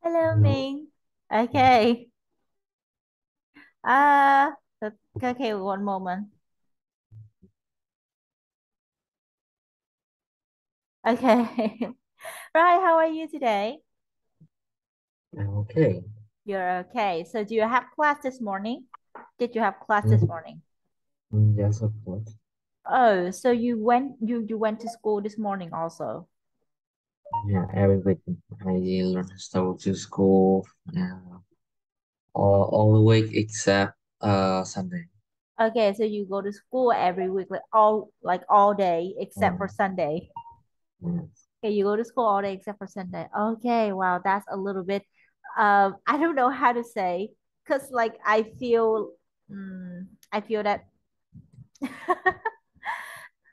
Hello, Hello. Minh. Okay. Uh, okay, one moment. Okay. Right, how are you today? Okay. You're okay. So do you have class this morning? Did you have class this Mhm. morning? Yes, of course. Oh, so you went to school this morning also. Yeah, every week I learn so to school all the week except Sunday. Okay, so you go to school every week, like all day except for Um, Sunday. yes. Okay, you go to school all day except for Sunday. Okay, wow, that's a little bit I don't know how to say because like I feel that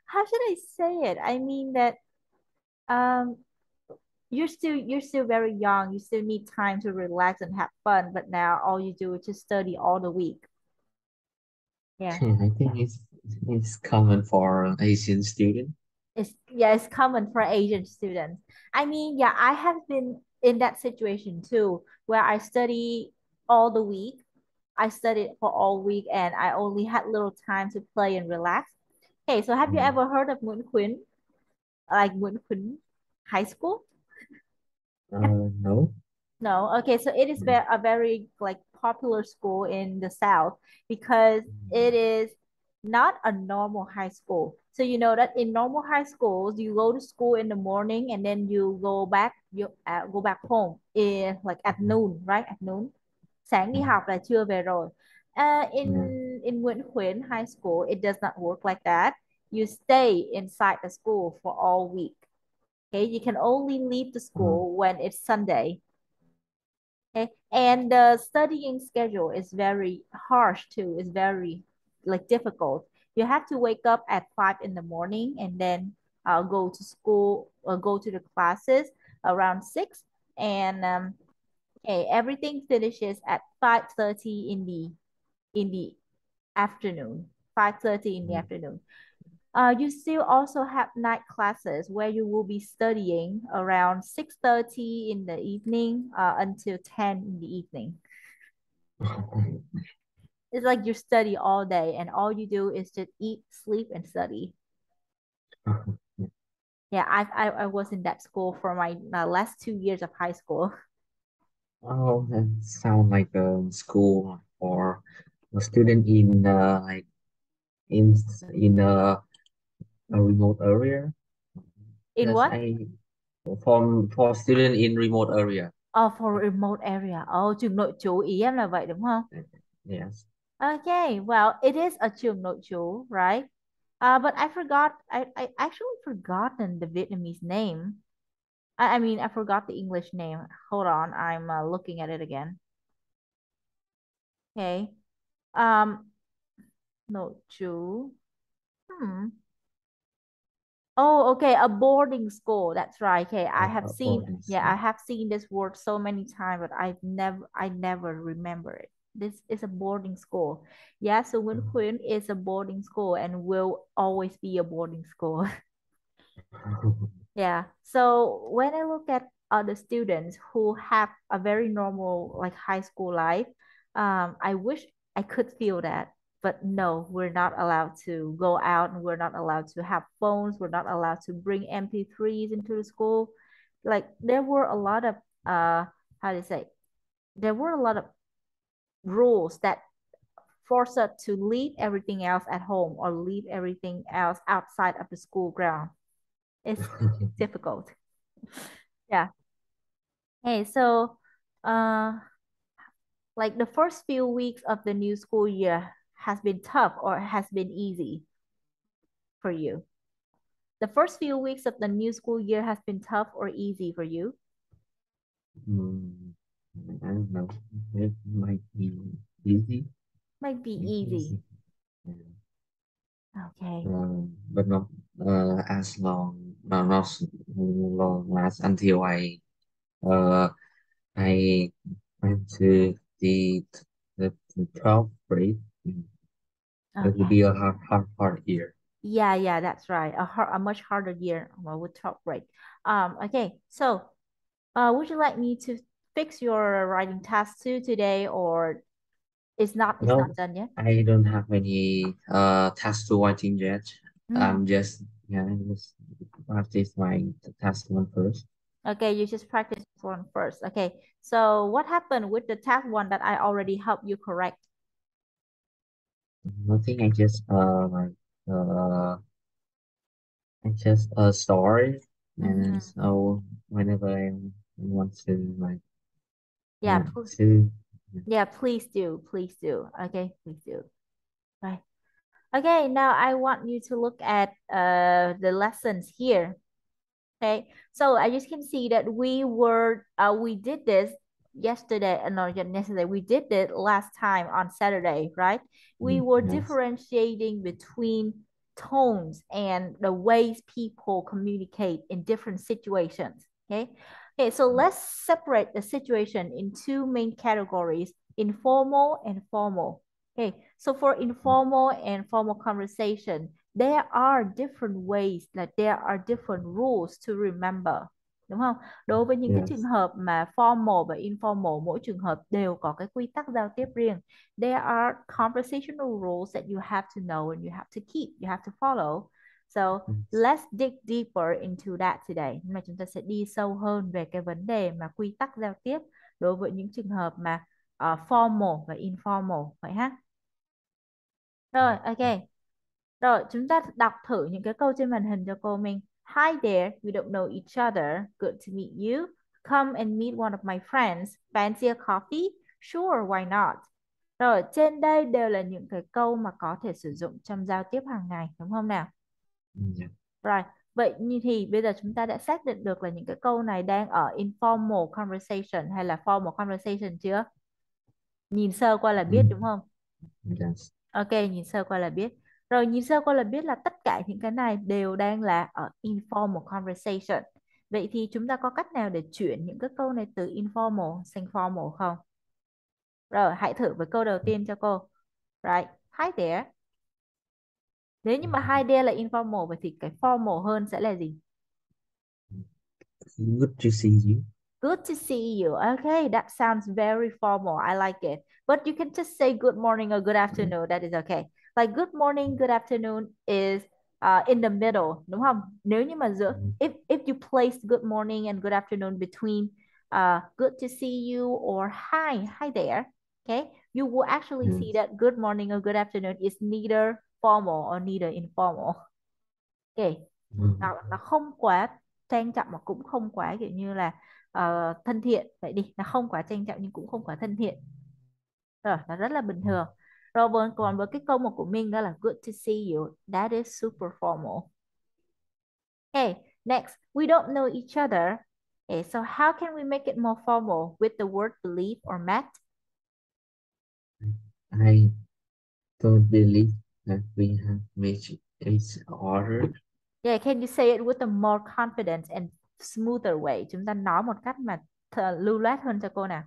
how should I say it? I mean that um you're still very young. You still need time to relax and have fun, but now all you do is just study all the week. Yeah. I think it's common for Asian student. It's common for Asian students. I mean, yeah, I have been in that situation too, where I study all the week. I studied for all week and I only had little time to play and relax. Okay, so have you Mm. ever heard of Nguyễn Khuyến? Like Nguyễn Khuyến High School? No. No. Okay, so it is Mm. a very like popular school in the South because it is not a normal high school. So you know that in normal high schools, you go to school in the morning and then you go back home in like at noon, right? At noon. Sáng đi Mm. học là trưa về rồi. In Yeah. in Nguyễn Khuyến High School, it does not work like that. You stay inside the school for all week. Okay, you can only leave the Uh, school when it's Sunday. Okay. And the studying schedule is very harsh too. It's very like difficult. You have to wake up at 5 in the morning and then go to school or go to the classes around 6. And okay, everything finishes at 5:30 in the afternoon. 5:30 in the mm. afternoon. You still also have night classes where you will be studying around 6:30 in the evening until 10 in the evening. It's like you study all day and all you do is just eat, sleep, and study. Yeah, I was in that school for my last 2 years of high school. Oh, that sound like a school for a student in in in a remote area. In Yes, what? I for student in remote area. Oh, for remote area. Oh, trường nội trú ý em là vậy đúng không? Yes. Okay, well, it is a trường nội trú, right? But I actually forgotten the Vietnamese name. I mean, I forgot the English name. Hold on, I'm looking at it again. Okay. Um, nội trú. Hmm. Oh, okay, a boarding school. That's right. Okay, Boarding yeah, I school. have seen this word so many times, but I never remember it. This is a boarding school. Yeah, so Nguyễn Khuyến is a boarding school and will always be a boarding school. Yeah. So when I look at other students who have a very normal like high school life, I wish I could feel that. But no, we're not allowed to go out and we're not allowed to have phones. We're not allowed to bring MP3s into the school. Like there were a lot of how do you say? There were a lot of rules that force us to leave everything else at home or leave everything else outside of the school ground. It's difficult. Yeah. Hey, so uh like the first few weeks of the new school year has been tough or has been easy for you? The first few weeks of the new school year has been tough or easy for you? Hmm, I don't know. It might be easy. Might be Maybe easy. easy. Yeah. Okay. But not as long, not long as until uh I went to the 12th grade. It will Okay. be a hard year. Yeah, that's right. A much harder year with top rate. Okay. So, would you like me to fix your writing task too today, or it's not No, done yet? I don't have any task to writing yet. Mm. I'm just practice my task one first. Okay, you just practice one first. Okay, so what happened with the task one that I already helped you correct? Nothing. Uh I just story, and Mm-hmm. so whenever I want to Yeah, to yeah, please do, please do. Okay, please do. Right. Okay, now I want you to look at the lessons here. Okay, so as you can see that we did this yesterday, no, not yesterday, we did it last time on Saturday, right? We were yes. differentiating between tones and the ways people communicate in different situations. Okay, okay, so let's separate the situation in two main categories: informal and formal. Okay, so for informal and formal conversation, there are different ways, là there are different rules to remember, đúng không? Đối với những cái trường Yes. hợp mà formal và informal, mỗi trường hợp đều có cái quy tắc giao tiếp riêng. There are conversational rules that you have to know and you have to keep, you have to follow. So Yes. let's dig deeper into that today. Nhưng mà chúng ta sẽ đi sâu hơn về cái vấn đề mà quy tắc giao tiếp đối với những trường hợp mà formal và informal vậy ha. Rồi, ok. Rồi, chúng ta đọc thử những cái câu trên màn hình cho cô mình. Hi there, we don't know each other. Good to meet you. Come and meet one of my friends. Fancy a coffee? Sure, why not? Rồi, trên đây đều là những cái câu mà có thể sử dụng trong giao tiếp hàng ngày, đúng không nào? Yeah. Rồi, vậy như thì bây giờ chúng ta đã xác định được là những cái câu này đang ở informal conversation hay là formal conversation chưa? Nhìn sơ qua là biết đúng Mm, không? yes. Ok, nhìn sơ qua là biết. Rồi nhìn sơ qua là biết là tất cả những cái này đều đang là ở informal conversation. Vậy thì chúng ta có cách nào để chuyển những cái câu này từ informal sang formal không? Rồi, hãy thử với câu đầu tiên cho cô. Right, hi there. Nếu như mà hi there là informal, vậy thì cái formal hơn sẽ là gì? Good to see you. Good to see you. Okay, that sounds very formal. I like it. But you can just say good morning or good Yeah. afternoon. That is okay. Like good morning, good afternoon is in the middle, đúng không? Nếu như mà giữa Mm, if you place good morning and good afternoon between good to see you or hi there, okay? You will actually see yes. that good morning or good afternoon is neither formal or neither informal. Okay, Mm, nó không quá trang trọng mà cũng không quá kiểu như là thân thiện vậy đi, nó không quá trang trọng nhưng cũng không quá thân thiện, rồi nó rất là bình thường. Rồi còn với cái câu một của mình đó là good to see you, that is super formal. Okay, next, we don't know each other. Okay, so how can we make it more formal with the word believe or met? I don't believe that we have reached its order. Yeah, can you say it with a more confident and smoother way? Chúng ta nói một cách mà lưu loát hơn cho cô nào.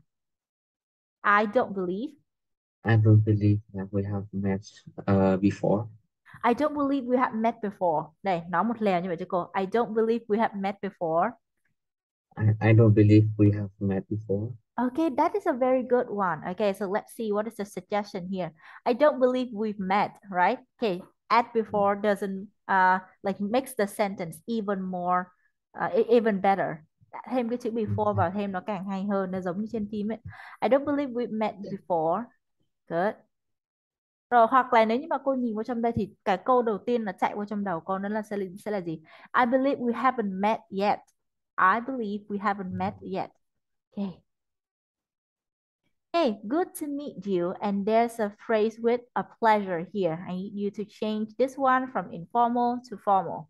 I don't believe. I don't believe that we have met before. I don't believe we have met before. Đây, nói một lèo như vậy cho cô. I don't believe we have met before. I don't believe we have met before. Okay, that is a very good one. Okay, so let's see what is the suggestion here. I don't believe we've met, right? Okay, at before doesn't like makes the sentence even more even better. Thêm cái chữ before Okay. vào thêm nó càng hay hơn, nó giống như trên phim ấy. I don't believe we've met before. Good. Rồi hoặc là nếu như mà cô nhìn vào trong đây thì cái câu đầu tiên là chạy qua trong đầu con đó là sẽ là gì? I believe we haven't met yet. I believe we haven't met yet. Okay. Hey, good to meet you. And there's a phrase with a pleasure here. I need you to change this one from informal to formal.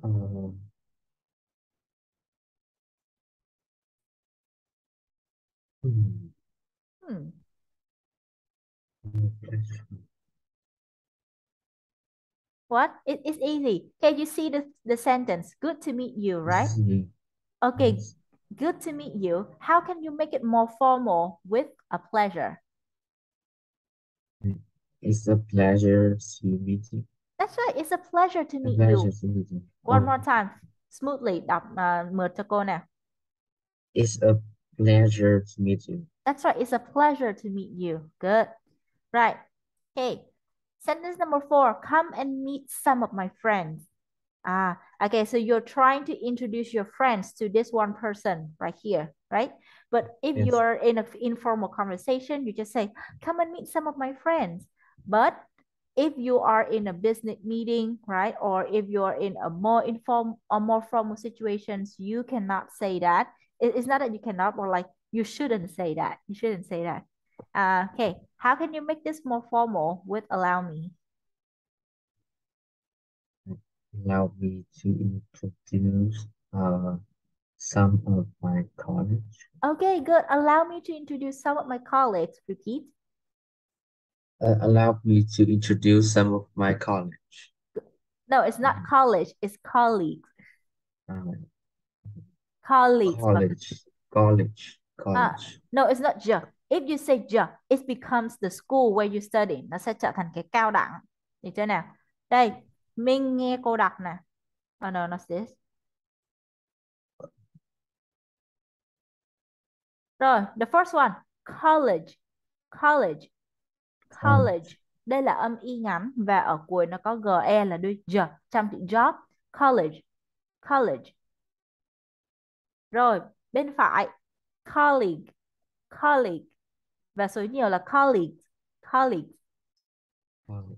Uh, hmm, Hmm. What? It's easy. Okay, you see the sentence. Good to meet you, right? see, Okay, yes. good to meet you. How can you make it more formal with a pleasure? It's a pleasure to meet you. That's right. It's a pleasure to A meet pleasure you. to meet you. One more time. Smoothly đọc mượt cho cô nào. It's a pleasure to meet you. That's right. It's a pleasure to meet you. Good. Right. Okay. Sentence number 4. Come and meet some of my friends. Okay. So you're trying to introduce your friends to this one person right here, right? But if Yes. you're in an informal conversation, you just say, come and meet some of my friends. But if you are in a business meeting, right, or if you're in a more informal or more formal situations, you cannot say that. It's not that you cannot, or like you shouldn't say that. You shouldn't say that. Okay, how can you make this more formal with allow me? Allow me to introduce some of my college. Okay, good. Allow me to introduce some of my colleagues. Repeat. Allow me to introduce some of my college. No, it's not Mhm. college. It's colleagues. Uh, Colleagues. college. No, it's not the. If you say the, it becomes the school where you study. Nó sẽ trở thành cái cao đẳng. Được chưa nào? Đây, mình nghe cô đọc nè. Oh no, not this. Rồi, the first one. College. College. College. College. Đây là âm y ngắn và ở cuối nó có GE là đuôi the trong chữ job. College. College. Rồi, bên phải. Colleague. Colleague. Và số nhiều là colleagues. Colleagues. College.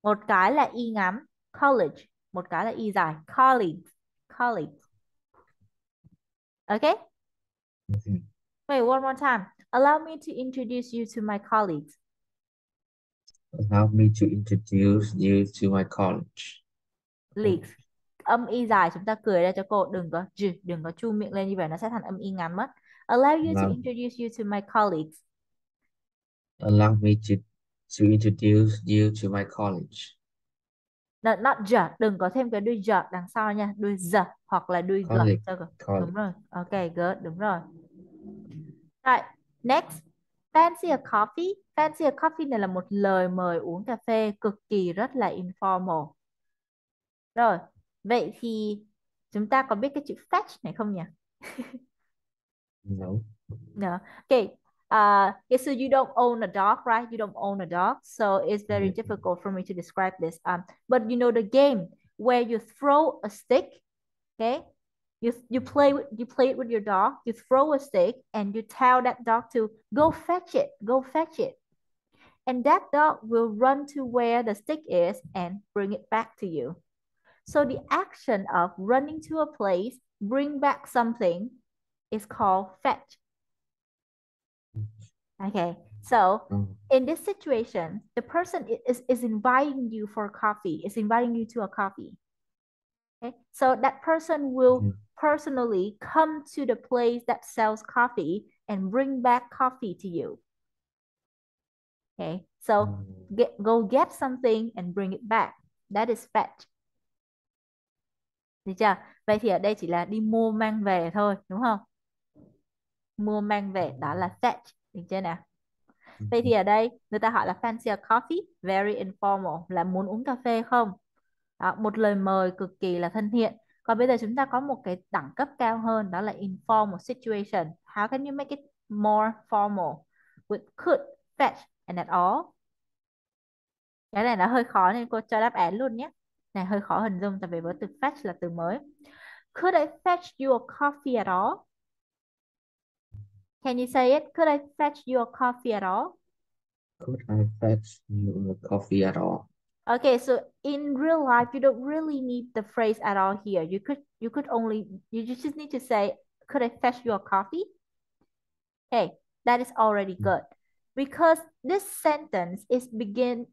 Một cái là y ngắn college, một cái là y dài colleagues. Colleagues. Okay? Mhm. Wait, one more time. Allow me to introduce you to my colleagues. Allow me to introduce you to my college. Leagues. Âm y dài chúng ta cười ra cho cô, đừng có chu miệng lên như vậy nó sẽ thành âm y ngắn mất. Allow you to Allow, introduce you to my colleagues. allow me to introduce you to my college. No, not the, đừng có thêm cái đuôi the đằng sau nha, đuôi the hoặc là đuôi g College. cho đúng College. rồi. Ok, good, đúng rồi. Right, next. Fancy a coffee. Fancy a coffee này là một lời mời uống cà phê cực kỳ rất là informal. Rồi, vậy thì chúng ta có biết cái chữ fetch này không nhỉ? No. No. Okay. Okay, so you don't own a dog, right? You don't own a dog, so it's very Yeah. difficult for me to describe this. But you know the game where you throw a stick, okay? You play it with your dog. You throw a stick and you tell that dog to go fetch it, go fetch it. And that dog will run to where the stick is and bring it back to you. So the action of running to a place, bring back something is called fetch. Okay, so Um, in this situation, the person is inviting you for coffee, is inviting you to a coffee. Okay, so that person will mhm. personally come to the place that sells coffee and bring back coffee to you. Okay, so Um, go get something and bring it back. That is fetch. Được chưa? Vậy thì ở đây chỉ là đi mua mang về thôi, đúng không? Mua mang về đó là fetch. Được chưa nào? Vậy thì mhm. ở đây người ta hỏi là fancy a coffee, very informal, là muốn uống cà phê không? Đó, một lời mời cực kỳ là thân thiện. Còn bây giờ chúng ta có một cái đẳng cấp cao hơn, đó là informal situation. How can you make it more formal? With could, fetch, and at all. Cái này là hơi khó nên cô cho đáp án luôn nhé. Này hơi khó hình dung tại vì với từ fetch là từ mới. Could I fetch you a coffee at all? Can you say it? Could I fetch you a coffee at all? Could I fetch you a coffee at all? Okay, so in real life, you don't really need the phrase at all here. You just need to say, could I fetch you a coffee? Okay, that is already good. Because this sentence is begins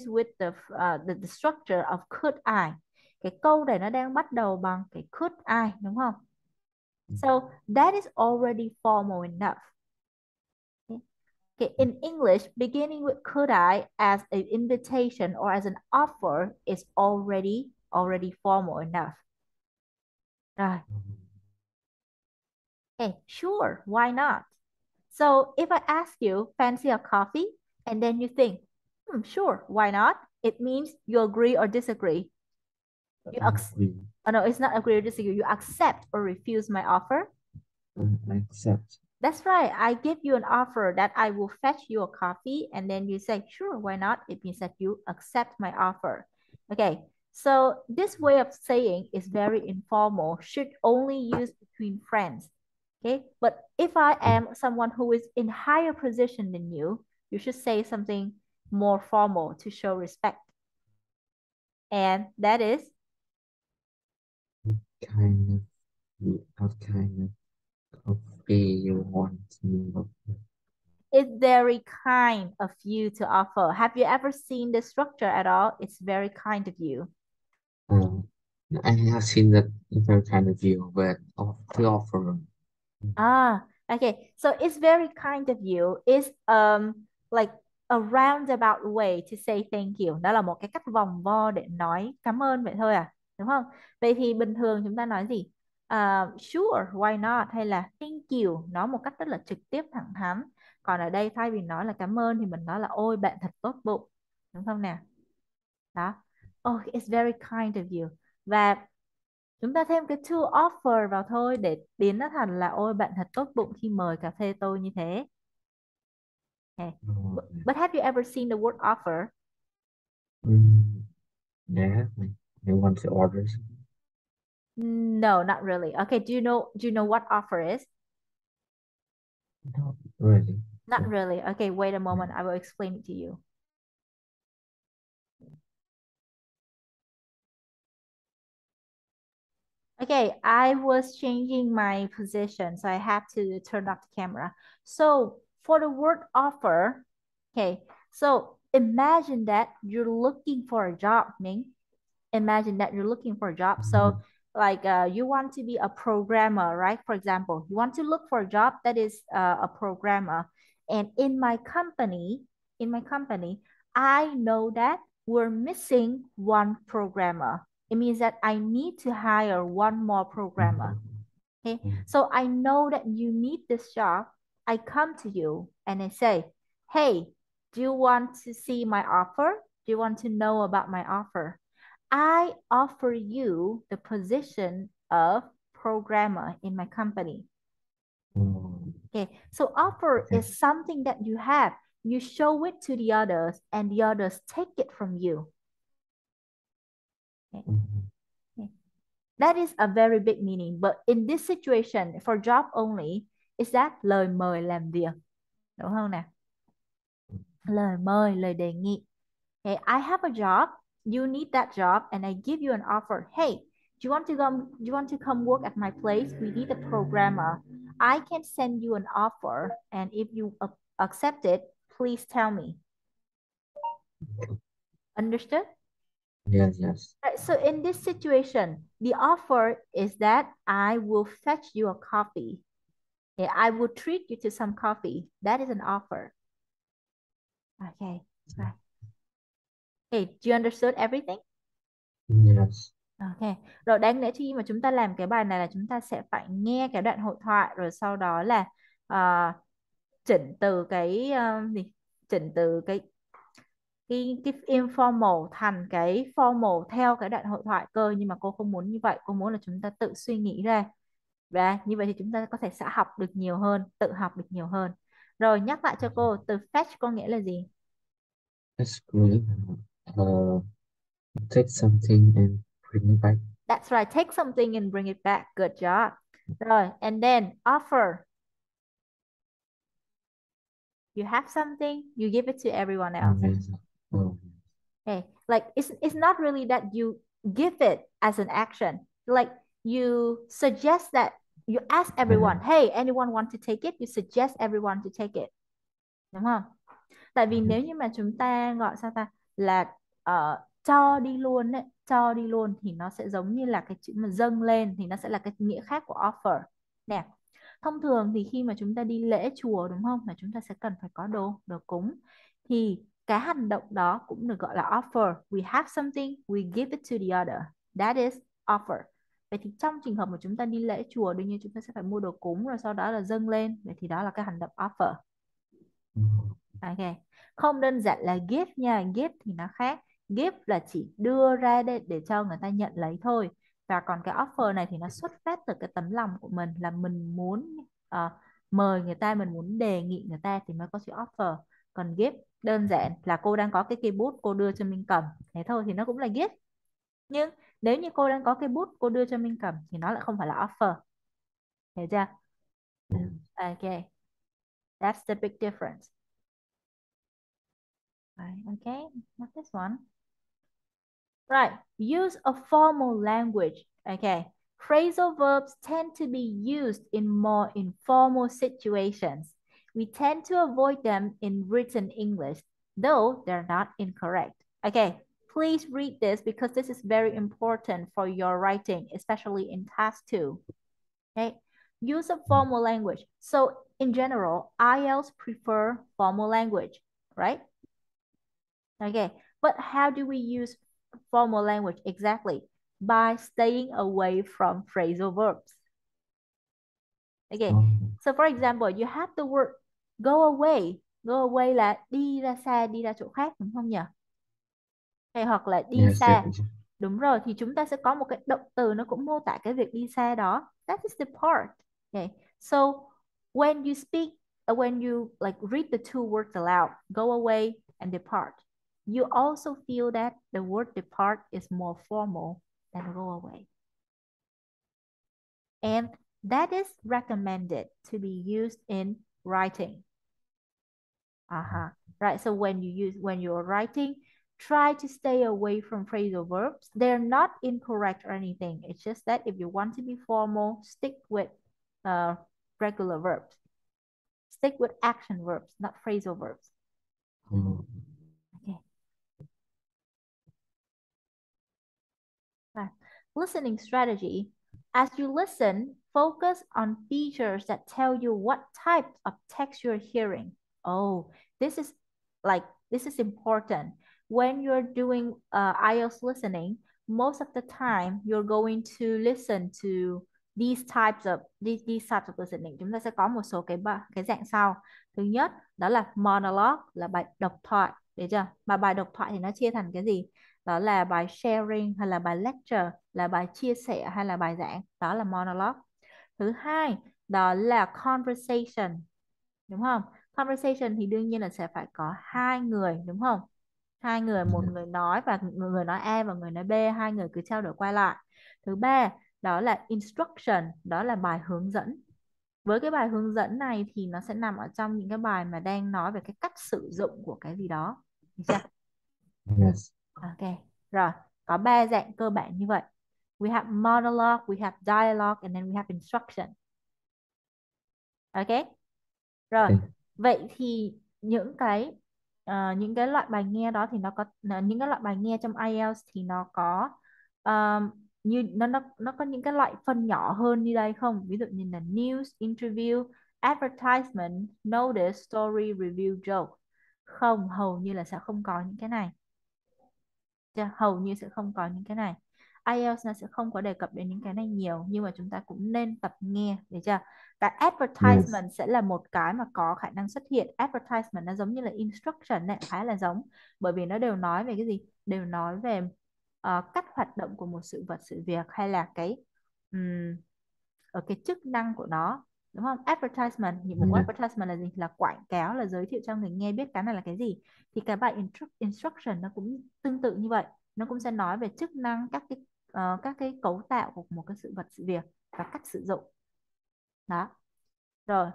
with the structure of could I. Cái câu này nó đang bắt đầu bằng cái could I, đúng không? So that is already formal enough. Okay, in English, beginning with could I as an invitation or as an offer is already formal enough. Rồi, okay, sure, why not? So if I ask you, fancy a coffee? And then you think, sure, why not? It means you agree or disagree. You Agree. Oh no, it's not agree or disagree. You accept or refuse my offer. Accept. That's right. I give you an offer that I will fetch you a coffee, and then you say, sure, why not? It means that you accept my offer. Okay. So this way of saying is very informal, should only use between friends. Okay. But if I Mm, am someone who is in higher position than you should say something more formal to show respect. And that is, kind what kind of coffee you want to it's very kind of you to offer. Have you ever seen the structure at all? It's very kind of you. uh, I have seen that very kind of view, but of the offer. Ah, okay. So it's very kind of you. It's like a roundabout way to say thank you. Đó là một cái cách vòng vo để nói cảm ơn vậy thôi à, đúng không? Vậy thì bình thường chúng ta nói gì? Sure, why not? Hay là thank you, nói một cách rất là trực tiếp thẳng thắn. Còn ở đây thay vì nói là cảm ơn thì mình nói là ôi bạn thật tốt bụng, đúng không nè? Đó. Oh, it's very kind of you. Và chúng ta thêm cái to offer vào thôi để biến nó thành là ôi bạn thật tốt bụng khi mời cà phê tôi như thế. Okay. Uh, But have you ever seen the word offer? mm, yeah, I want to order something. No, not really. Okay, do you know what offer is? Not really. Not So, really. Okay, wait a yeah. moment. I will explain it to you. Okay, I was changing my position, so I have to turn off the camera. So for the word offer, okay, so imagine that you're looking for a job, Ming. Imagine that you're looking for a job. So Mhm. like you want to be a programmer, right? For example, you want to look for a job that is a programmer. And in my company, I know that we're missing one programmer. It means that I need to hire one more programmer. Mhm. Okay. So I know that you need this job. I come to you and I say, hey, do you want to see my offer? Do you want to know about my offer? I offer you the position of programmer in my company. Mm, Okay, so offer okay. is something that you have. You show it to the others, and the others take it from you. Okay. Mhm. Okay. That is a very big meaning. But in this situation, for job only, is that lời mời làm việc, đúng không nè? Lời mời, lời đề nghị. Hey, I have a job. You need that job, and I give you an offer. Hey, do you want to come work at my place? We need a programmer. I can send you an offer, and if you accept it, please tell me. Understood? Yes, yes. Right, so in this situation, the offer is that I will fetch you a coffee. Yeah, I will treat you to some coffee. That is an offer. Okay, right. Hey, do you understood everything? Yes. Ok, rồi đáng lẽ khi mà chúng ta làm cái bài này là chúng ta sẽ phải nghe cái đoạn hội thoại rồi sau đó là ờ, chỉnh từ cái gì? Chỉnh từ cái informal thành cái formal theo cái đoạn hội thoại cơ, nhưng mà cô không muốn như vậy, cô muốn là chúng ta tự suy nghĩ ra và như vậy thì chúng ta có thể sẽ học được nhiều hơn, tự học được nhiều hơn. Rồi nhắc lại cho cô, từ fetch có nghĩa là gì? That's great. Uh, take something and bring it back. That's right, take something and bring it back. Good job. Rồi, and then offer. You have something, you give it to everyone else. Yes. Oh, Okay, like it's not really that you give it as an action. Like you suggest that you ask yeah. everyone, hey, anyone want to take it? You suggest everyone to take it. Đúng không? Tại vì Yes. nếu như mà chúng ta gọi sao ta là cho đi luôn ấy, cho đi luôn thì nó sẽ giống như là cái chữ mà dâng lên thì nó sẽ là cái nghĩa khác của offer. Nè, thông thường thì khi mà chúng ta đi lễ chùa đúng không, mà chúng ta sẽ cần phải có đồ đồ cúng, thì cái hành động đó cũng được gọi là offer. We have something, we give it to the other. That is offer. Vậy thì trong trường hợp mà chúng ta đi lễ chùa, đương nhiên chúng ta sẽ phải mua đồ cúng rồi sau đó là dâng lên. Vậy thì đó là cái hành động offer. Oh, Ok, không đơn giản là gift nha, gift thì nó khác. Gift là chỉ đưa ra để cho người ta nhận lấy thôi. Và còn cái offer này thì nó xuất phát từ cái tấm lòng của mình là mình muốn mời người ta, mình muốn đề nghị người ta thì mới có chữ offer. Còn gift đơn giản là cô đang có cái cây bút, cô đưa cho Minh cầm, thế thôi thì nó cũng là gift. Nhưng nếu như cô đang có cây bút, cô đưa cho Minh cầm thì nó lại không phải là offer, hiểu chưa? Okay, that's the big difference. Right, okay, not this one. Right, use a formal language. Okay, phrasal verbs tend to be used in more informal situations. We tend to avoid them in written English, though they're not incorrect. Okay, please read this because this is very important for your writing, especially in task 2. Okay, use of formal language. So in general, IELTS prefer formal language, right? Okay, but how do we use formal language exactly? By staying away from phrasal verbs. Okay, so for example, you have the word go away. Go away là đi ra xa, đi ra chỗ khác, đúng không nhỉ? Hay hoặc là đi Yes, xa. Đúng rồi, thì chúng ta sẽ có một cái động từ nó cũng mô tả cái việc đi xa đó. That is the part. Okay, so when you speak, when you like read the two words aloud, go away and depart, you also feel that the word depart is more formal than go away. And that is recommended to be used in writing. Right. So when you're writing, try to stay away from phrasal verbs. They're not incorrect or anything. It's just that if you want to be formal, stick with regular verbs. Stick with action verbs, not phrasal verbs. Okay. Right. Listening strategy. As you listen, focus on features that tell you what type of text you're hearing. Oh, this is this is important. When you're doing IELTS listening, most of the time you're going to listen to these types of listening. Chúng ta sẽ có một số cái dạng sau. Thứ nhất, đó là monologue, là bài độc thoại, được chưa? Mà bài độc thoại thì nó chia thành cái gì? Đó là bài sharing hay là bài lecture, là bài chia sẻ hay là bài giảng, đó là monologue. Thứ hai, đó là conversation, đúng không? Conversation thì đương nhiên là sẽ phải có hai người, đúng không? Hai người, một người nói và người nói A và người nói B, hai người cứ trao đổi qua lại. Thứ ba, đó là instruction, đó là bài hướng dẫn. Với cái bài hướng dẫn này thì nó sẽ nằm ở trong những cái bài mà đang nói về cái cách sử dụng của cái gì đó, được chưa? Yes. Ok, rồi, có ba dạng cơ bản như vậy. We have monologue, we have dialogue, and then we have instruction. Ok, rồi, vậy thì những cái loại bài nghe đó thì nó có những cái loại bài nghe trong IELTS thì nó có như nó có những cái loại phân nhỏ hơn như đây không? Ví dụ như là news, interview, advertisement, notice, story, review, joke. Không, hầu như là sẽ không có những cái này. Hầu như sẽ không có những cái này. IELTS nó sẽ không có đề cập đến những cái này nhiều, nhưng mà chúng ta cũng nên tập nghe, được chưa? Cái advertisement sẽ là một cái mà có khả năng xuất hiện. Advertisement nó giống như là instruction này, khá là giống, bởi vì nó đều nói về cái gì? Đều nói về cách hoạt động của một sự vật, sự việc, hay là ở cái chức năng của nó, đúng không? Advertisement, nhiệm vụ của advertisement là gì? Là quảng cáo, là giới thiệu cho người nghe biết cái này là cái gì. Thì cái bài instruction nó cũng tương tự như vậy, nó cũng sẽ nói về chức năng, các cái cấu tạo của một cái sự vật, sự việc và cách sử dụng đó. Rồi,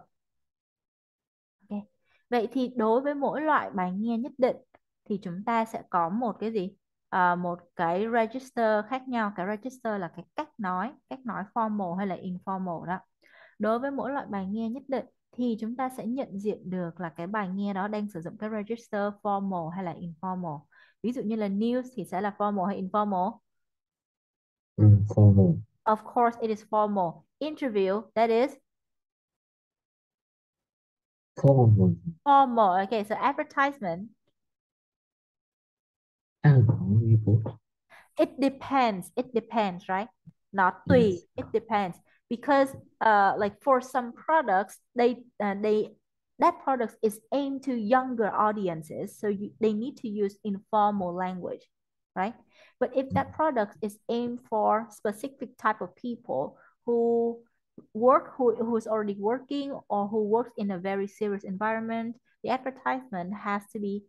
ok, vậy thì đối với mỗi loại bài nghe nhất định thì chúng ta sẽ có một cái gì? Một cái register khác nhau. Cái register là cái cách nói formal hay là informal đó. Đối với mỗi loại bài nghe nhất định thì chúng ta sẽ nhận diện được là cái bài nghe đó đang sử dụng cái register formal hay là informal. Ví dụ như là news thì sẽ là formal hay informal? Formal. Of course it is formal. Interview, that is Formal. formal. Okay, so advertisement. It depends, right? Nó tùy, Yes. it depends. Because like for some products, that product is aimed to younger audiences, so they need to use informal language, right? But if that product is aimed for specific type of people who who's already working or who works in a very serious environment, the advertisement has to be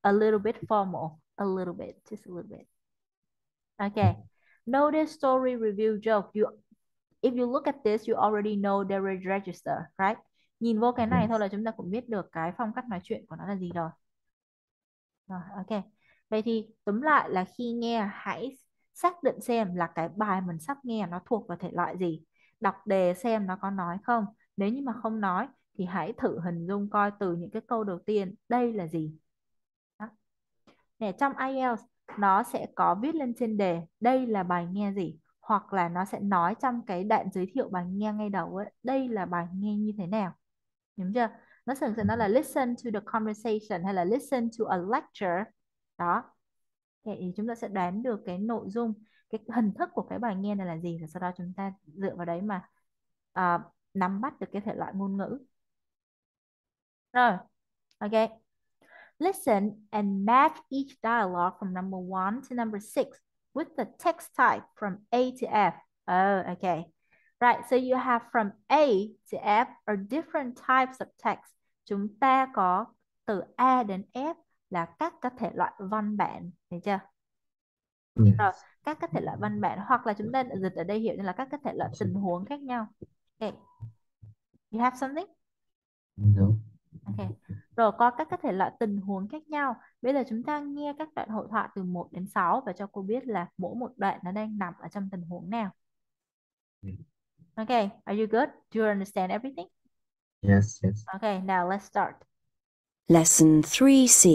a little bit formal, a little bit, just a little bit. Okay. Notice story review joke. If you look at this, you already know the register, right? Nhìn vô cái này thôi Yes. là chúng ta cũng biết được cái phong cách nói chuyện của nó là gì rồi. Rồi, ok. Vậy thì túm lại là khi nghe hãy xác định xem là cái bài mình sắp nghe nó thuộc vào thể loại gì. Đọc đề xem nó có nói không. Nếu như mà không nói thì hãy thử hình dung coi từ những cái câu đầu tiên đây là gì. Đó. Nè, trong IELTS nó sẽ có viết lên trên đề đây là bài nghe gì, hoặc là nó sẽ nói trong cái đoạn giới thiệu bài nghe ngay đầu ấy, đây là bài nghe như thế nào, đúng chưa? Nó thường sẽ nói là listen to the conversation hay là listen to a lecture. Đó, thì chúng ta sẽ đoán được cái nội dung, cái hình thức của cái bài nghe này là gì, và sau đó chúng ta dựa vào đấy mà à, nắm bắt được cái thể loại ngôn ngữ. Rồi, ok. Listen and match each dialogue from number 1 to number 6 with the text type from A to F. Oh, okay. Right, so you have from A to F are different types of text. Chúng ta có từ A đến F là các cái thể loại văn bản, hiểu chưa? Rồi, Yes. các cái thể loại văn bản, hoặc là chúng ta dịch ở đây hiểu như là các cái thể loại tình huống khác nhau. Okay. You have something? No. Ok. Rồi có các cái thể loại tình huống khác nhau. Bây giờ chúng ta nghe các đoạn hội thoại từ 1 đến 6 và cho cô biết là mỗi một đoạn nó đang nằm ở trong tình huống nào. Ok, are you good? Do you understand everything? Yes, yes. Okay, now let's start. Lesson 3C.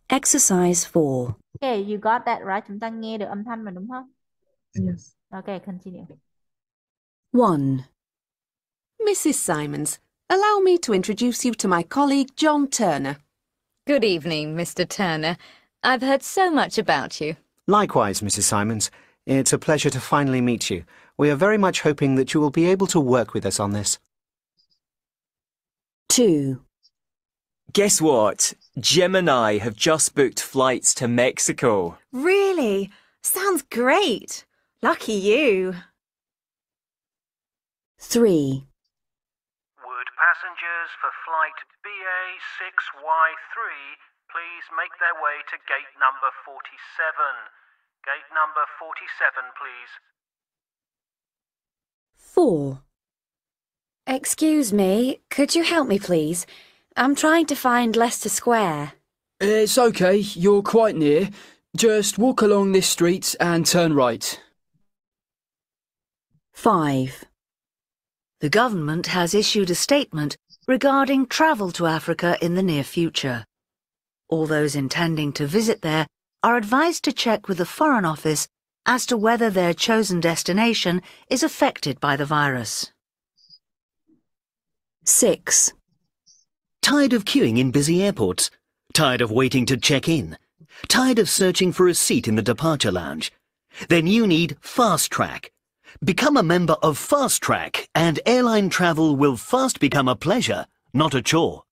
Exercise 4. Okay, you got that right. Chúng ta nghe được âm thanh mà đúng không? Yes. Okay, continue. 1. Mrs. Simons, allow me to introduce you to my colleague John Turner. Good evening, Mr. Turner. I've heard so much about you. Likewise, Mrs. Simons. It's a pleasure to finally meet you. We are very much hoping that you will be able to work with us on this. 2. Guess what? Jem and I have just booked flights to Mexico. Really? Sounds great. Lucky you. 3. Would passengers for flight BA6Y3 please make their way to gate number 47? Gate number 47, please. 4. Excuse me, could you help me please? I'm trying to find Leicester Square. It's okay, you're quite near. Just walk along this street and turn right. 5. The government has issued a statement regarding travel to Africa in the near future. All those intending to visit there are advised to check with the Foreign Office as to whether their chosen destination is affected by the virus. 6. Tired of queuing in busy airports? Tired of waiting to check in? Tired of searching for a seat in the departure lounge? Then you need Fast Track. Become a member of Fast Track and airline travel will fast become a pleasure, not a chore.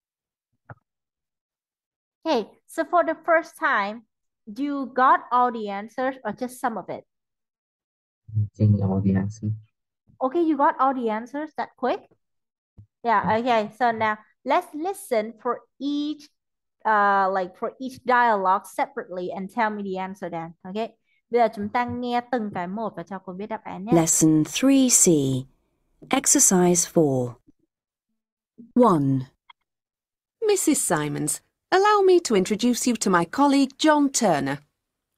Okay, so for the first time, you got all the answers or just some of it? I think all the answers. Okay, you got all the answers that quick? Yeah, okay. So now let's listen for each for each dialogue separately and tell me the answer then. Okay. Bây giờ chúng ta nghe từng cái một và cho cô biết đáp án nhé. Lesson 3C. Exercise 4. 1. Mrs. Simons, allow me to introduce you to my colleague John Turner.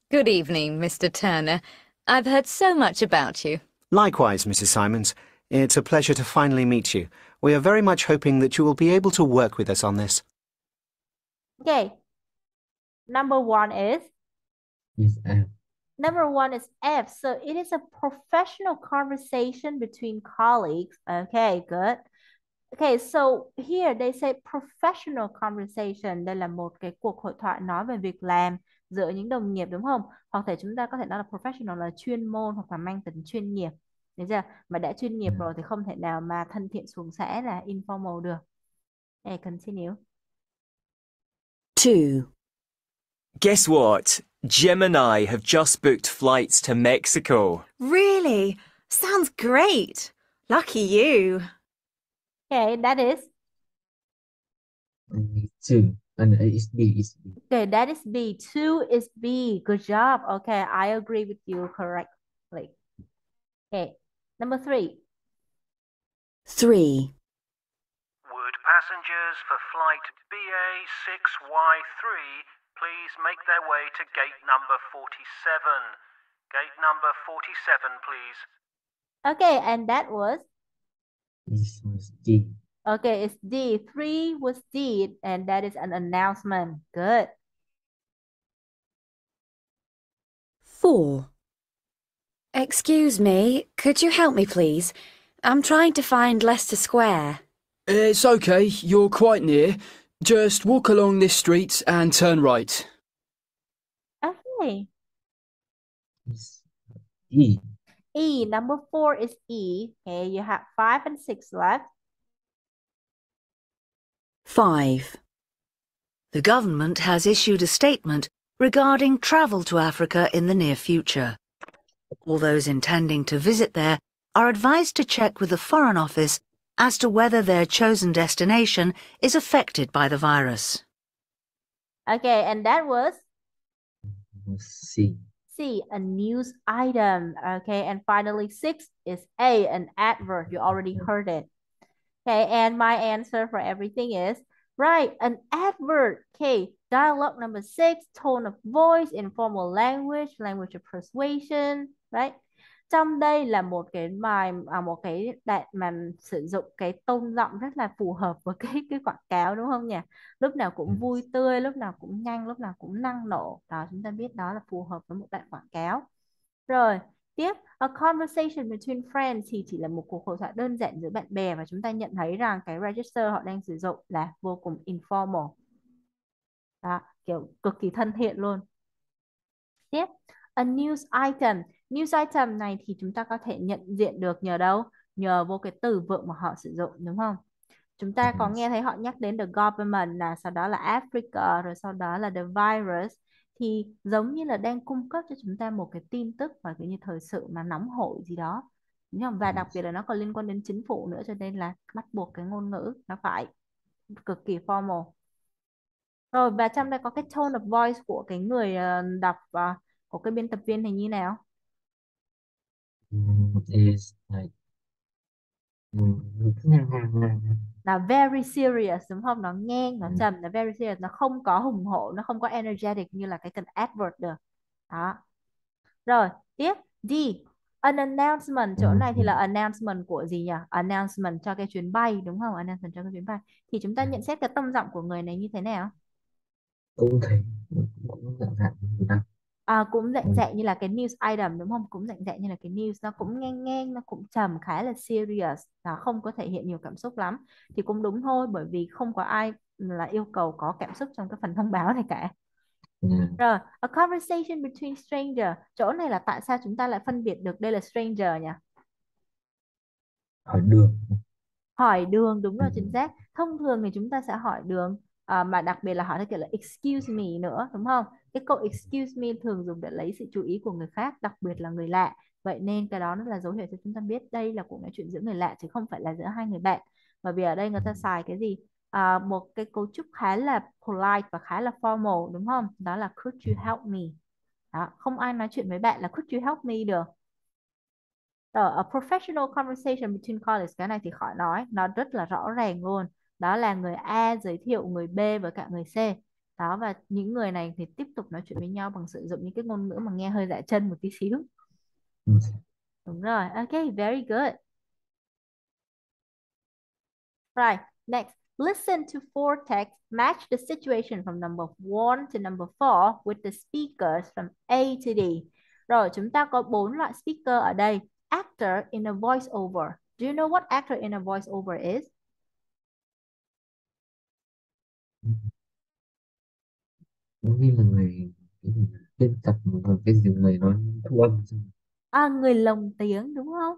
Good evening, Mr. Turner. I've heard so much about you. Likewise, Mrs. Simons. It's a pleasure to finally meet you. We are very much hoping that you will be able to work with us on this. Okay. Number 1 is? Is F. Number 1 is F. So it is a professional conversation between colleagues. Okay, good. Okay, so here they say professional conversation. Đây là một cái cuộc hội thoại nói về việc làm giữa những đồng nghiệp đúng không? Hoặc thể chúng ta có thể nói là professional là chuyên môn hoặc là mang tính chuyên nghiệp. Được chưa? Mà đã chuyên nghiệp rồi thì không thể nào mà thân thiện suồng sẻ là informal được. Okay, continue. 2. Guess what? Jem and I have just booked flights to Mexico. Really? Sounds great. Lucky you. Okay, that is. Two. And it's B. It's B. Okay, that is B. Two is B. Good job. Okay, I agree with you correctly. Okay, number 3. 3. Would passengers for flight BA6Y3 please make their way to gate number 47? Gate number 47, please. Okay, and that was? This was D. Okay, it's D. 3 was D, and that is an announcement. Good. 4. Excuse me, could you help me, please? I'm trying to find Leicester Square. It's okay, you're quite near. Just walk along this street and turn right. Okay. It's E. E. Number 4 is E. Okay, you have 5 and 6 left. 5. The government has issued a statement regarding travel to Africa in the near future. All those intending to visit there are advised to check with the Foreign Office as to whether their chosen destination is affected by the virus. Okay, and that was? C. C, a news item. Okay, and finally 6 is A, an advert. You already heard it. Okay, and my answer for everything is right, an advert. Okay, dialogue number 6, tone of voice, informal language, language of persuasion, right? Trong đây là một cái bài một cái đoạn mà sử dụng cái tone giọng rất là phù hợp với cái quảng cáo, đúng không nhỉ? Lúc nào cũng vui tươi, lúc nào cũng nhanh, lúc nào cũng năng nổ. Đó, chúng ta biết đó là phù hợp với một đoạn quảng cáo. Rồi, tiếp, a conversation between friends thì chỉ là một cuộc hội thoại đơn giản giữa bạn bè, và chúng ta nhận thấy rằng cái register họ đang sử dụng là vô cùng informal. Đó, kiểu cực kỳ thân thiện luôn. Tiếp, a news item. News item này thì chúng ta có thể nhận diện được nhờ đâu? Nhờ vô cái từ vựng mà họ sử dụng, đúng không? Chúng ta có nghe thấy họ nhắc đến the government, là sau đó là Africa, rồi sau đó là the virus, thì giống như là đang cung cấp cho chúng ta một cái tin tức và kiểu như thời sự mà nóng hổi gì đó, đúng không? Và đặc biệt là nó còn liên quan đến chính phủ nữa, cho nên là bắt buộc cái ngôn ngữ nó phải cực kỳ formal. Rồi, và trong đây có cái tone of voice của cái người đọc và của cái biên tập viên thì như nào? Is like Là very serious, đúng không? Nó nghe, nó trầm, là very serious, nó không có hùng hổ, nó không có energetic như là cái cần advert được. Đó. Rồi, tiếp D, an announcement. Chỗ này thì là announcement của gì nhỉ? Announcement cho cái chuyến bay, đúng không? Announcement cho cái chuyến bay. Thì chúng ta nhận xét cái tông giọng của người này như thế nào? cũng thấy cũng dạng dạng như nào. Cũng dạng dạng như là cái news item, đúng không? Cũng dạng dạng như là cái news, nó cũng ngang ngang, nó cũng trầm, khá là serious, nó không có thể hiện nhiều cảm xúc lắm. Thì cũng đúng thôi, bởi vì không có ai là yêu cầu có cảm xúc trong cái phần thông báo này cả. Rồi, a conversation between stranger. Chỗ này là tại sao chúng ta lại phân biệt được đây là stranger nhỉ? Hỏi đường. Hỏi đường, đúng rồi, chính xác. Thông thường thì chúng ta sẽ hỏi đường, mà đặc biệt là hỏi theo kiểu là excuse me nữa, đúng không? Cái câu excuse me thường dùng để lấy sự chú ý của người khác, đặc biệt là người lạ. Vậy nên cái đó nó là dấu hiệu cho chúng ta biết đây là cuộc nói chuyện giữa người lạ chứ không phải là giữa hai người bạn. Bởi vì ở đây người ta xài cái gì? Một cái cấu trúc khá là polite và khá là formal, đúng không? Đó là could you help me? Đó, không ai nói chuyện với bạn là could you help me được. Rồi, a professional conversation between colleagues, cái này thì khỏi nói, nó rất là rõ ràng luôn. Đó là người A giới thiệu người B với cả người C. Đó, và những người này thì tiếp tục nói chuyện với nhau bằng sử dụng những cái ngôn ngữ mà nghe hơi dại chân một tí xíu. Đúng rồi, ok, very good. Right, next, listen to four texts, match the situation from number 1 to number 4 with the speakers from A to D. Rồi, chúng ta có 4 loại speaker ở đây. Actor in a voiceover. Do you know what actor in a voiceover is? Giống như là người biên tập cái gì người nói thu âm. Người lồng tiếng, đúng không?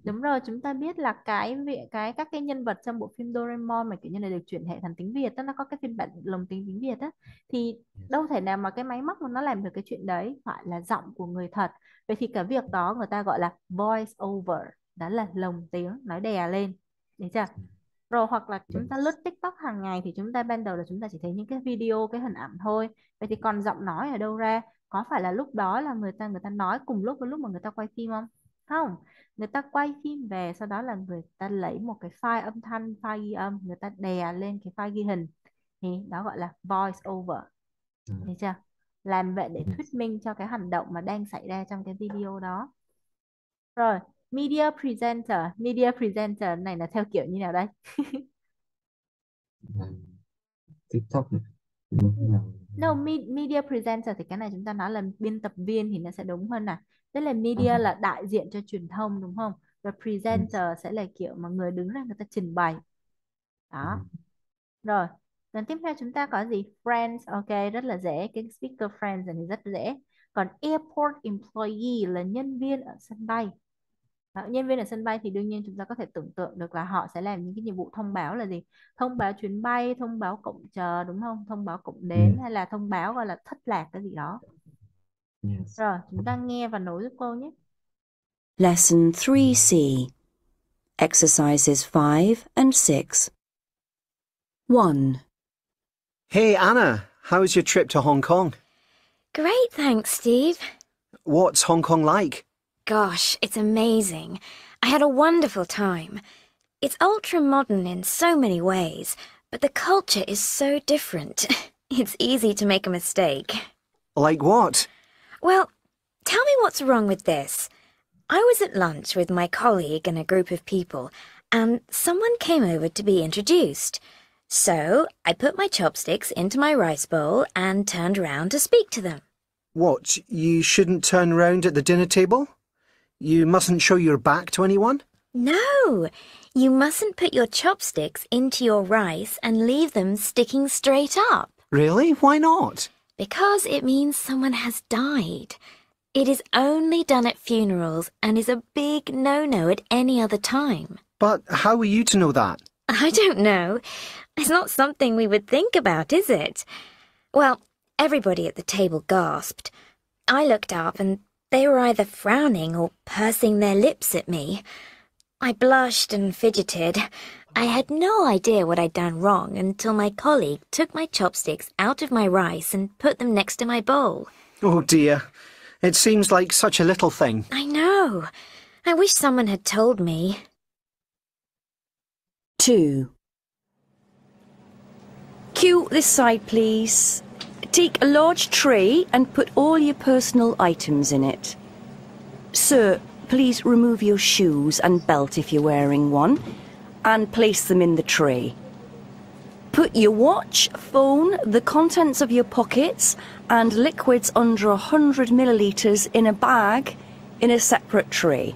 Đúng rồi, chúng ta biết là các cái nhân vật trong bộ phim Doraemon mà kiểu như là được chuyển thể thành tiếng Việt đó, nó có cái phiên bản lồng tiếng Việt á, thì đâu thể nào mà cái máy móc mà nó làm được cái chuyện đấy, phải là giọng của người thật. Vậy thì cả việc đó người ta gọi là voice over. đó là lồng tiếng, nói đè lên. Được chưa? Rồi hoặc là chúng ta lướt TikTok hàng ngày thì chúng ta ban đầu là chúng ta chỉ thấy những cái video, cái hình ảnh thôi. Vậy thì còn giọng nói ở đâu ra? Có phải là lúc đó là người ta nói cùng lúc với lúc mà người ta quay phim không? Không. Người ta quay phim về, sau đó là người ta lấy một cái file âm thanh, file ghi âm, người ta đè lên cái file ghi hình. Thì đó gọi là voice over. Được chưa? Làm vậy để thuyết minh cho cái hành động mà đang xảy ra trong cái video đó. Rồi, media presenter. Media presenter này là theo kiểu như nào đây? TikTok này. Đúng là No, media presenter thì cái này chúng ta nói là biên tập viên thì nó sẽ đúng hơn nè. Tức là media là đại diện cho truyền thông đúng không? Và presenter sẽ là kiểu mà người đứng ra người ta trình bày. Đó. Rồi, lần tiếp theo chúng ta có gì? Friends, ok, rất là dễ. Cái speaker friends này thì rất dễ. Còn airport employee là nhân viên ở sân bay. Đó, nhân viên ở sân bay thì đương nhiên chúng ta có thể tưởng tượng được là họ sẽ làm những cái nhiệm vụ thông báo là gì? Thông báo chuyến bay, thông báo cổng chờ đúng không? Thông báo cổng đến hay là thông báo gọi là thất lạc cái gì đó. yes. Rồi, chúng ta nghe và nối giúp cô nhé. Lesson 3C. Exercises 5 and 6. 1. Hey, Anna. How was your trip to Hong Kong? Great, thanks, Steve. What's Hong Kong like? Gosh, it's amazing. I had a wonderful time. It's ultra-modern in so many ways, but the culture is so different. It's easy to make a mistake. Like what? Well, tell me what's wrong with this. I was at lunch with my colleague and a group of people, and someone came over to be introduced. So I put my chopsticks into my rice bowl and turned around to speak to them. What, you shouldn't turn round at the dinner table? You mustn't show your back to anyone? No, you mustn't put your chopsticks into your rice and leave them sticking straight up. Really? Why not? Because it means someone has died. It is only done at funerals and is a big no-no at any other time. But how were you to know that? I don't know. It's not something we would think about, is it? Well, everybody at the table gasped. I looked up and they were either frowning or pursing their lips at me. I blushed and fidgeted. I had no idea what I'd done wrong until my colleague took my chopsticks out of my rice and put them next to my bowl. Oh dear. It seems like such a little thing. I know. I wish someone had told me. 2. Queue this side, please. Take a large tray and put all your personal items in it. Sir, please remove your shoes and belt if you're wearing one, and place them in the tray. Put your watch, phone, the contents of your pockets, and liquids under 100 millilitres in a bag in a separate tray.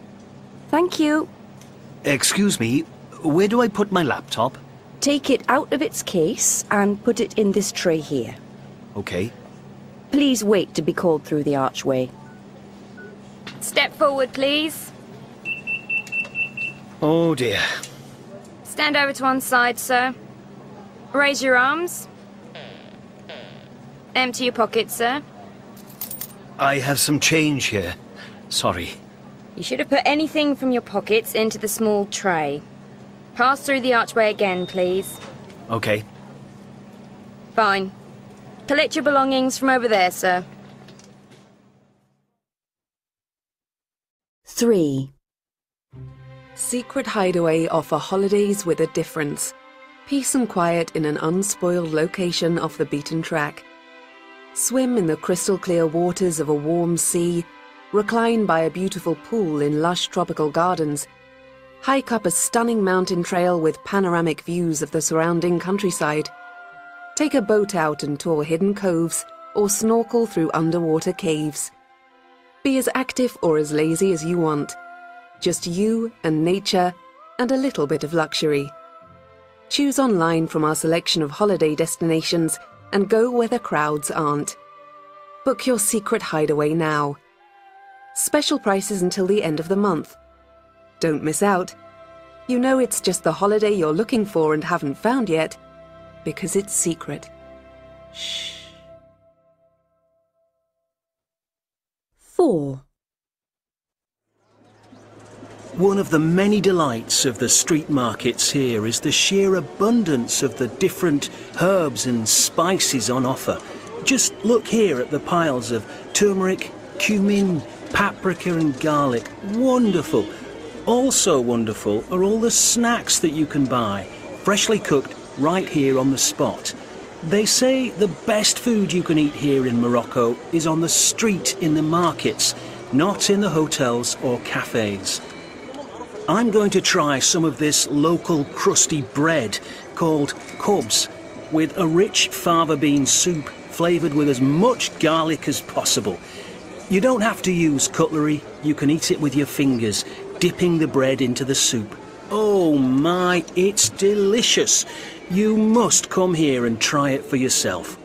Thank you. Excuse me, where do I put my laptop? Take it out of its case and put it in this tray here. Okay. Please wait to be called through the archway. Step forward, please. Oh dear. Stand over to one side, sir. Raise your arms. Empty your pockets, sir. I have some change here. Sorry. You should have put anything from your pockets into the small tray. Pass through the archway again, please. Okay. Fine. Collect your belongings from over there, sir. 3. Secret Hideaway offer holidays with a difference. Peace and quiet in an unspoiled location off the beaten track. Swim in the crystal clear waters of a warm sea. Recline by a beautiful pool in lush tropical gardens. Hike up a stunning mountain trail with panoramic views of the surrounding countryside. Take a boat out and tour hidden coves or snorkel through underwater caves. Be as active or as lazy as you want. Just you and nature and a little bit of luxury. Choose online from our selection of holiday destinations and go where the crowds aren't. Book your secret hideaway now. Special prices until the end of the month. Don't miss out. You know it's just the holiday you're looking for and haven't found yet, because it's secret. Shh. 4. One of the many delights of the street markets here is the sheer abundance of the different herbs and spices on offer. Just look here at the piles of turmeric, cumin, paprika and garlic. Wonderful. Also wonderful are all the snacks that you can buy, freshly cooked right here on the spot. They say the best food you can eat here in Morocco is on the street in the markets, not in the hotels or cafes. I'm going to try some of this local crusty bread called khubz with a rich fava bean soup flavoured with as much garlic as possible. You don't have to use cutlery, you can eat it with your fingers, dipping the bread into the soup. Oh my, it's delicious. You must come here and try it for yourself.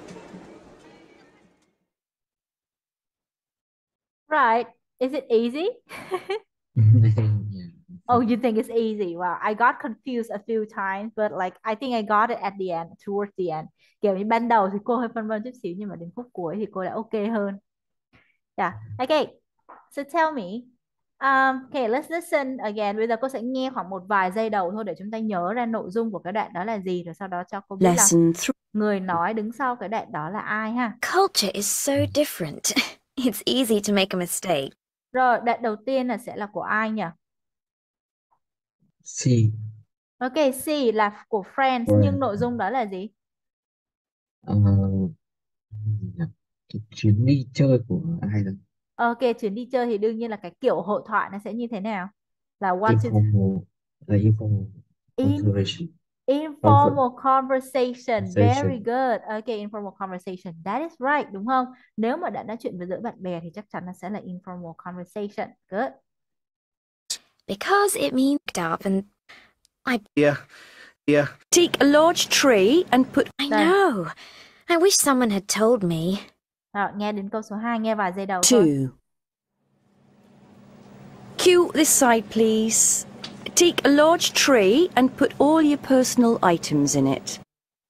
Right. Is it easy? Yeah. Oh, you think it's easy? Wow, I got confused a few times, but like I think I got it at the end, towards the end. Kiểu như ban đầu thì cô hơi phân vân chút xíu nhưng mà đến phút cuối thì cô đã ok hơn. Yeah. Okay. So tell me. Okay, let's listen again. Bây giờ cô sẽ nghe khoảng một vài giây đầu thôi để chúng ta nhớ ra nội dung của cái đoạn đó là gì, rồi sau đó cho cô biết là Lesson 3. người nói đứng sau cái đoạn đó là ai ha. Culture is so different. It's easy to make a mistake. Rồi, đoạn đầu tiên là sẽ là của ai nhỉ? C. Ok, C là của Friends, nhưng nội dung đó là gì? Ờ, cái chuyến đi chơi của ai đó. Ok, chuyến đi chơi thì đương nhiên là cái kiểu hội thoại nó sẽ như thế nào? Là one to Informal, informal conversation. informal conversation. Very good. Ok, informal conversation. That is right, đúng không? Nếu mà đã nói chuyện với giữa bạn bè thì chắc chắn nó sẽ là informal conversation. Good. Because it means up and Yeah. Take a large tree and put... I know. I wish someone had told me. Rồi, nghe đến câu số 2, nghe vài giây đầu thôi. 2. Cue this side, please. Take a large tree and put all your personal items in it.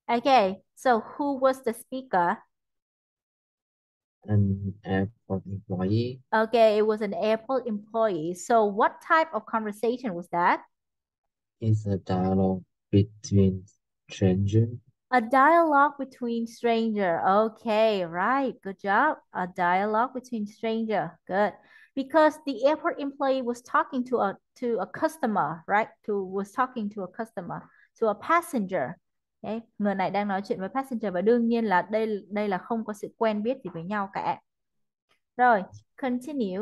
Okay, so who was the speaker? An airport employee. Okay, it was an airport employee. So what type of conversation was that? It's a dialogue between strangers. A dialogue between stranger. Okay, right. Good job. A dialogue between stranger. Good. Because the airport employee was talking to a customer, right? Was talking to a customer, to a passenger. Okay. Người này đang nói chuyện với passenger và đương nhiên là đây là không có sự quen biết gì với nhau cả. Rồi, continue.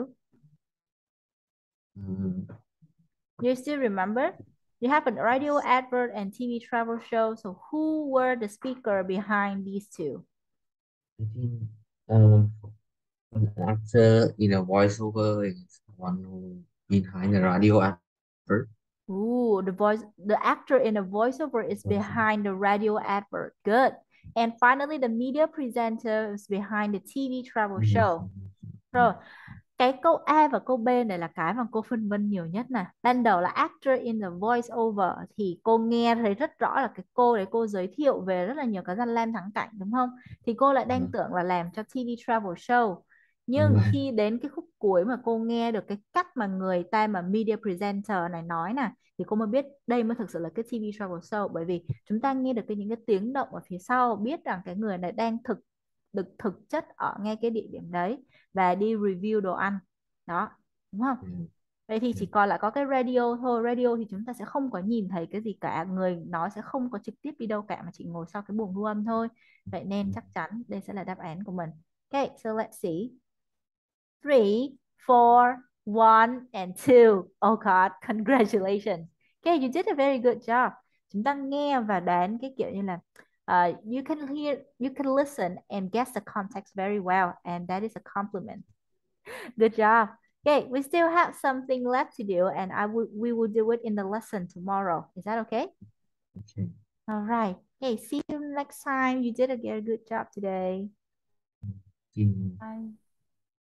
You still remember? You have a radio advert and TV travel show. So who were the speaker behind these two? I think an actor in a voiceover is one who behind the radio advert. Ooh, the actor in a voiceover is behind the radio advert. Good. And finally, the media presenter is behind the TV travel show. Rồi, cái câu A và câu B này là cái mà cô phân vân nhiều nhất nè. Ban đầu là actor in the voice over thì cô nghe thấy rất rõ là cái cô đấy cô giới thiệu về rất là nhiều cái danh lam thắng cảnh, đúng không? Thì cô lại đang tưởng là làm cho TV travel show. Nhưng khi đến cái khúc cuối mà cô nghe được cái cách mà người ta mà media presenter này nói nè, thì cô mới biết đây mới thực sự là cái TV travel show. Bởi vì chúng ta nghe được những cái tiếng động ở phía sau, biết rằng cái người này đang thực chất ở ngay cái địa điểm đấy và đi review đồ ăn đó, đúng không? Vậy thì chỉ còn lại có cái radio thôi. Radio thì chúng ta sẽ không có nhìn thấy cái gì cả, người nói sẽ không có trực tiếp đi đâu cả mà chỉ ngồi sau cái buồng thu âm thôi. Vậy nên chắc chắn đây sẽ là đáp án của mình. Okay, so let's see. 3, 4, 1 and 2. Oh God, congratulations. Okay, you did a very good job. Chúng ta nghe và đoán cái kiểu như là you can listen and guess the context very well, and that is a compliment. Good job. Okay, we still have something left to do, and we will do it in the lesson tomorrow. Is that okay? Okay. All right. Okay, see you next time. You did a very good job today. Mm. Bye.